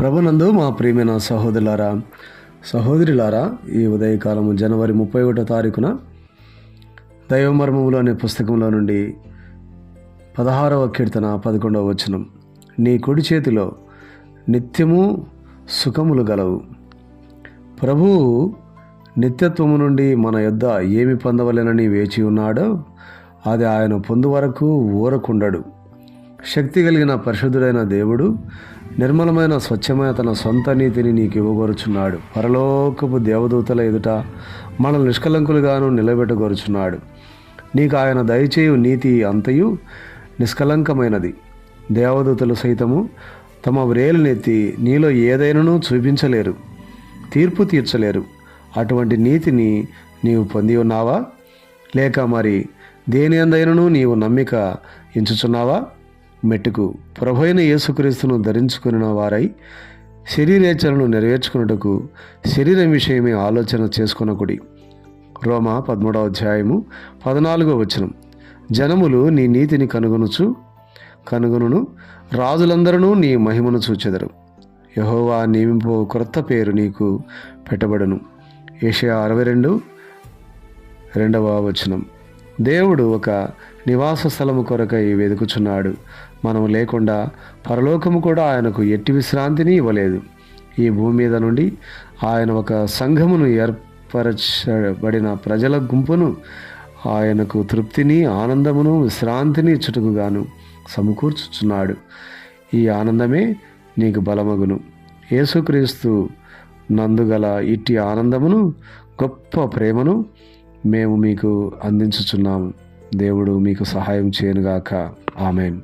ప్రభునందు మా ప్రియమైన సహోదరులారా, సహోదరులారా, ఈ ఉదయకాలము జనవరి 31వ తారీఖున దైవమర్మములు అనే పుస్తకంలో నుండి 16వ కీర్తన 11వ వచనం. నీ కుడి చేతిలో నిత్యము సుఖములు గలవు. ప్రభువు నిత్యత్వము నుండి మన యొద్ద ఏమి పొందవలెనని వేచి ఉన్నాడో అది ఆయన పొందు వరకు ఊరకుండడు. శక్తి కలిగిన పరిశుద్ధుడైన దేవుడు నిర్మలమైన స్వచ్ఛమైన తన సొంత నీతిని నీకు ఇవ్వగోరుచున్నాడు. పరలోకపు దేవదూతల ఎదుట మనల్ని నిష్కలంకులుగాను నిలబెట్టగోరుచున్నాడు. నీకు ఆయన దయచేయు నీతి అంతయు నిష్కలంకమైనది. దేవదూతలు సైతము తమ వ్రేలునెత్తి నీలో ఏదైనాను చూపించలేరు, తీర్పు తీర్చలేరు. అటువంటి నీతిని నీవు పొంది ఉన్నావా? లేక మరి దేని అందైనను నీవు నమ్మిక ఎంచుచున్నావా? మెట్టుకు ప్రభువైన యేసుక్రీస్తును ధరించుకున్న వారై శరీరేచ్ఛలను నెరవేర్చుకున్నట్టుకు శరీరం విషయమే ఆలోచన చేసుకొనకుడి. రోమా 13వ అధ్యాయము 14వ వచనం. జనములు నీ నీతిని కనుగొనును, రాజులందరూ నీ మహిమను చూచెదరు. యెహోవా నియమింపు క్రొత్త పేరు నీకు పెట్టబడును. యెషయా 62:2వ వచనం. దేవుడు ఒక నివాస స్థలము కొరకై వెతుకుచున్నాడు. మనము లేకుండా పరలోకము కూడా ఆయనకు ఎట్టి విశ్రాంతిని ఇవ్వలేదు. ఈ భూమి మీద నుండి ఆయన ఒక సంఘమును ఏర్పరచబడిన ప్రజల గుంపును ఆయనకు తృప్తిని, ఆనందమును, విశ్రాంతిని ఇచ్చుటకుగాను సమకూర్చుచున్నాడు. ఈ ఆనందమే నీకు బలమగును. యేసుక్రీస్తు నందుగల ఇట్టి ఆనందమును, గొప్ప ప్రేమను మేము మీకు అందించుచున్నాము. దేవుడు మీకు సహాయం చేయనుగాక. ఆమేన్.